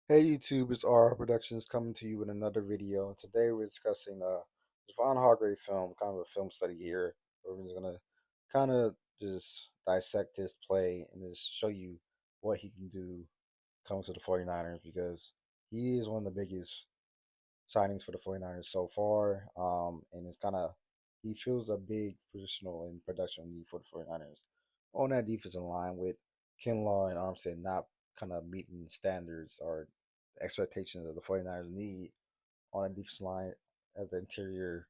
Hey YouTube, it's R Productions coming to you with another video. Today we're discussing Javon Hargrave film, kind of a film study here. Where we're just gonna kind of just dissect his play and just show you what he can do coming to the 49ers because he is one of the biggest signings for the 49ers so far. And it's kind of he feels a big positional and production need for the 49ers on that defensive line with Kinlaw and Armstead not kind of meeting standards or expectations of the 49ers need on a defensive line as the interior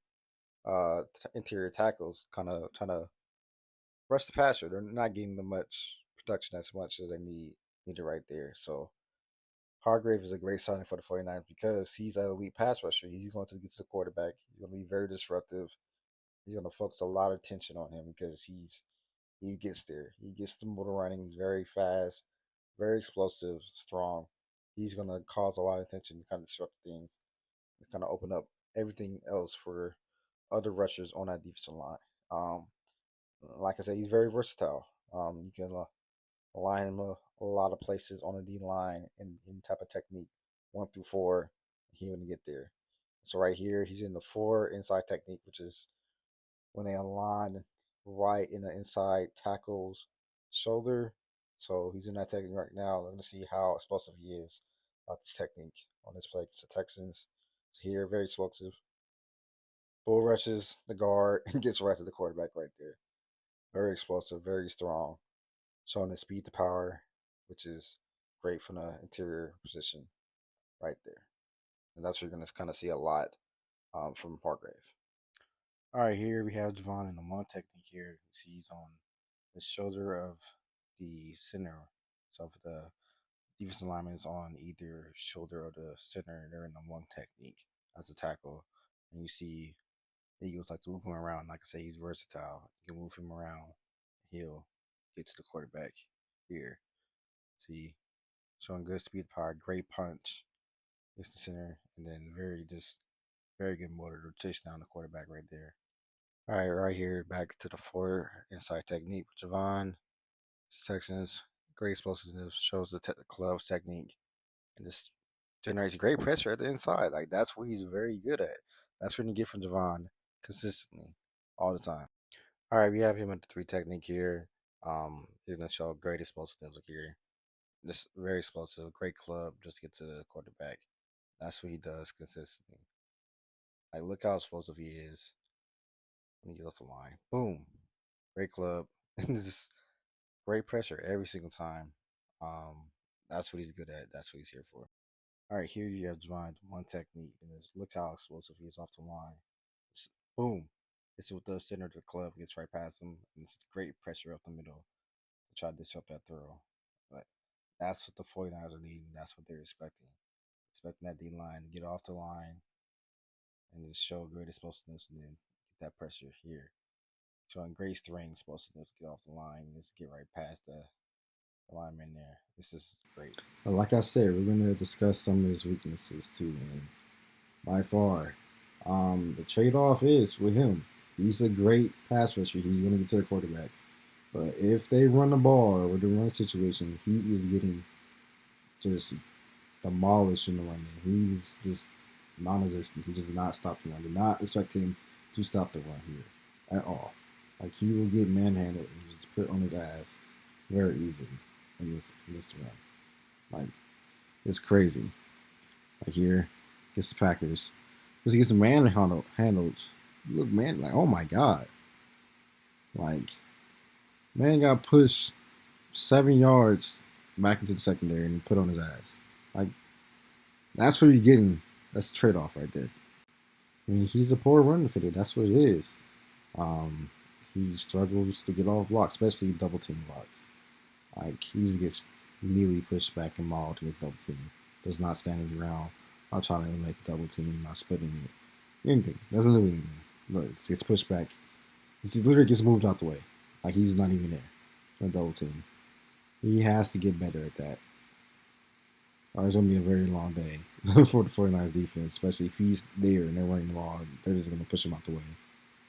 tackles kind of trying to rush the passer. They're not getting the much production as much as they needed right there. So Hargrave is a great signing for the 49ers because he's an elite pass rusher. He's going to get to the quarterback. He's going to be very disruptive. He's going to focus a lot of attention on him because he gets there. He gets the motor running. He's very fast, very explosive, strong. He's going to cause a lot of attention to kind of disrupt things and kind of open up everything else for other rushers on that defensive line. Um, like I said, he's very versatile. You can align him a lot of places on the D line in type of technique, 1 through 4. He wouldn't get there. So right here, he's in the 4 inside technique, which is when they align right in the inside tackle's shoulder. So he's in that technique right now. We're gonna see how explosive he is about this technique on this play. It's the Texans. So here, very explosive. Bull rushes the guard and gets right to the quarterback right there. Very explosive, very strong, showing the speed to power, which is great from the interior position right there. And that's what you're going to kind of see a lot from Hargrave. All right, here we have Javon in the one technique here. You see he's on the shoulder of the center. So if the defensive lineman is on either shoulder or the center, they're in the one technique as a tackle. And you see the Eagles like to move him around. Like I say, he's versatile. You can move him around. He'll get to the quarterback here. See, showing good speed, power, great punch. It's the center, and then very good motor to chase down the quarterback right there. All right, right here, back to the 4 inside technique with Javon. Sections, great explosiveness, shows the club's technique, and this generates great pressure at the inside. Like that's what he's very good at. That's what you get from Javon consistently, all the time. All right, we have him at the 3 technique here. He's gonna show great explosiveness here. This very explosive, great club, just get to the quarterback. That's what he does consistently. Like look how explosive he is when he gets off the line. Boom. Great club. And just great pressure every single time. That's what he's good at. That's what he's here for. All right, here you have Javon, one technique, and just look how explosive he is off the line. It's boom. It's with the center of the club, gets right past him, and it's great pressure up the middle to try to disrupt that throw. But that's what the 49ers are needing. That's what they're expecting. Expecting that D line to get off the line and just show great explosiveness and then get that pressure here. Showing great strength, explosiveness to get off the line and just get right past the lineman there. This is great. But like I said, we're gonna discuss some of his weaknesses too, man. By far. The trade off is with him. He's a great pass rusher. He's gonna get to the quarterback. But if they run the ball or the run situation, he is getting just demolished in the run game. He's just non-existent. He does not stop the run. Do not expect him to stop the run here at all. Like he will get manhandled and just put on his ass very easily in this run. Like it's crazy. Like here, gets the Packers. Because he gets manhandled. Look, man, like oh my god, like man got pushed 7 yards back into the secondary and put on his ass. Like that's what you're getting. That's a trade off right there. I mean, he's a poor running fitter. That's what it is. Um, he struggles to get off blocks, especially double team blocks. Like he just gets immediately pushed back and mauled against double team. Does not stand his ground. Not trying to eliminate the double team. Not splitting it. Anything. Doesn't do anything. Look, gets pushed back. He literally gets moved out the way. Like he's not even there. A double team. He has to get better at that. Or it's going to be a very long day for the 49ers defense, especially if he's there and they're running the ball. They're just going to push him out the way.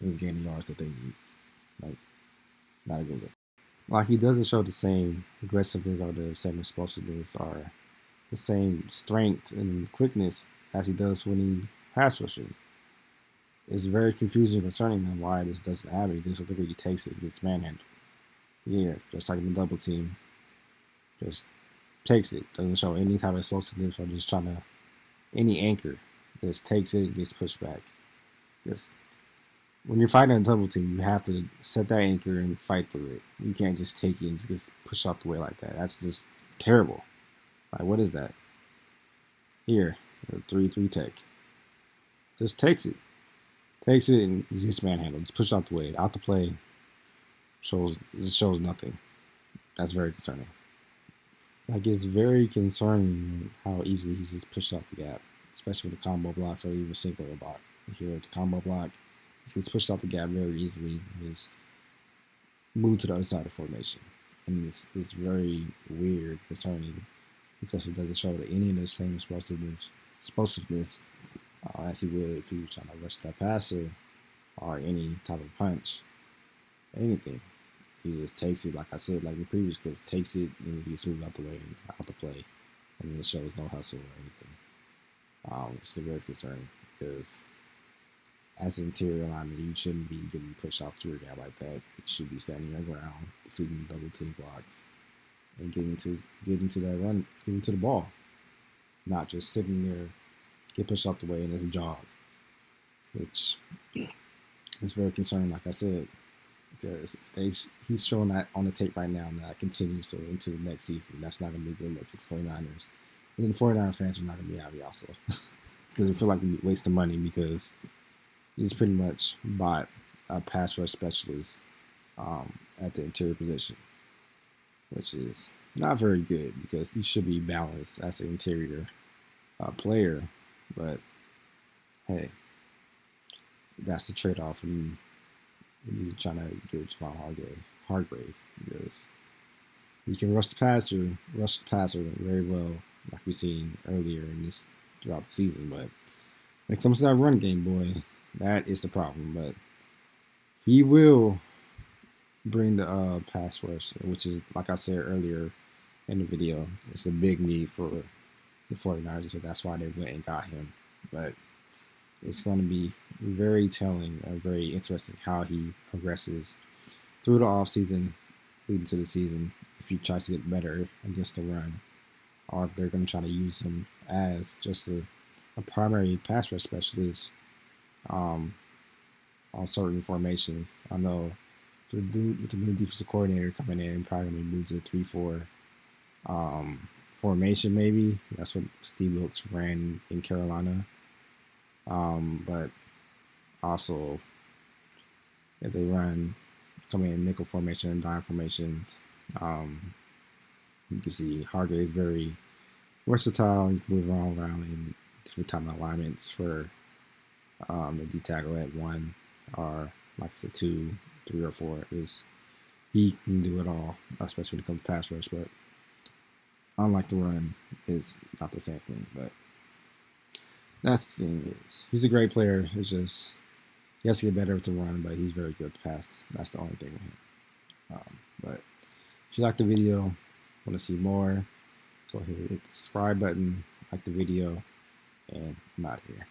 Just gain the yards that they need. Like, not a good look. Like, he doesn't show the same aggressiveness or the same explosiveness or the same strength and quickness as he does when he's pass rushing. It's very confusing concerning him why this doesn't happen. He just literally takes it, gets manhandled. Yeah, just like in the double team, just takes it. Doesn't show any type of explosiveness or just trying to any anchor. Just takes it, gets pushed back. Just when you're fighting a double team, you have to set that anchor and fight through it. You can't just take it and just push out the way like that. That's just terrible. Like what is that? Here, the 3-3 tech. Just takes it and just manhandled. Just push out the way, out the play. Shows nothing. That's very concerning. Like it's very concerning how easily he's just pushed out the gap, especially with the combo blocks or even single block. Here with the combo block, he gets pushed out the gap very easily. And just move to the other side of the formation, and it's very weird, concerning because it doesn't show any of the same explosiveness as he would if he was trying to rush that passer or any type of punch, anything. He just takes it, like I said, like the previous clips, takes it and just gets moved out the way, out the play, and it shows no hustle or anything. It's very concerning because as an interior lineman, you shouldn't be getting pushed off to a guy like that. You should be standing your ground, defeating double team blocks, and getting to that run, getting to the ball, not just sitting there, get pushed off the way and it's a jog, which is very concerning. Like I said, because he's showing that on the tape right now, and that continues so into the next season. That's not going to be a good look for the 49ers. And then the 49er fans are not going to be happy also because they feel like we wasting money because he's pretty much bought a pass rush specialist at the interior position, which is not very good because he should be balanced as an interior player. But hey, that's the trade off when you're trying to get Javon Hargrave because he can rush the passer very well, like we've seen earlier in this throughout the season. But when it comes to that run game, boy, that is the problem. But he will bring the pass rush, which is, like I said earlier in the video, it's a big need for the 49ers, so that's why they went and got him. But it's going to be very telling and very interesting how he progresses through the offseason, leading to the season, if he tries to get better against the run, or if they're going to try to use him as just a primary pass rush specialist um, on certain formations. I know with the new defensive coordinator coming in, probably going to move to the 3-4 formation, maybe. That's what Steve Wilkes ran in Carolina. But also, if they come in nickel formation and dime formations, um, you can see Hargrave is very versatile. You can move around in different type of alignments for the D tackle at 1 or like I said 2, 3, or 4. Is he can do it all, especially when it comes to pass rush. But unlike the run, it's not the same thing. But that's the thing is he's a great player. It's just he has to get better with the run, but he's very good to pass. That's the only thing with him. But if you like the video, want to see more, go ahead and hit the subscribe button, like the video, and I'm out here.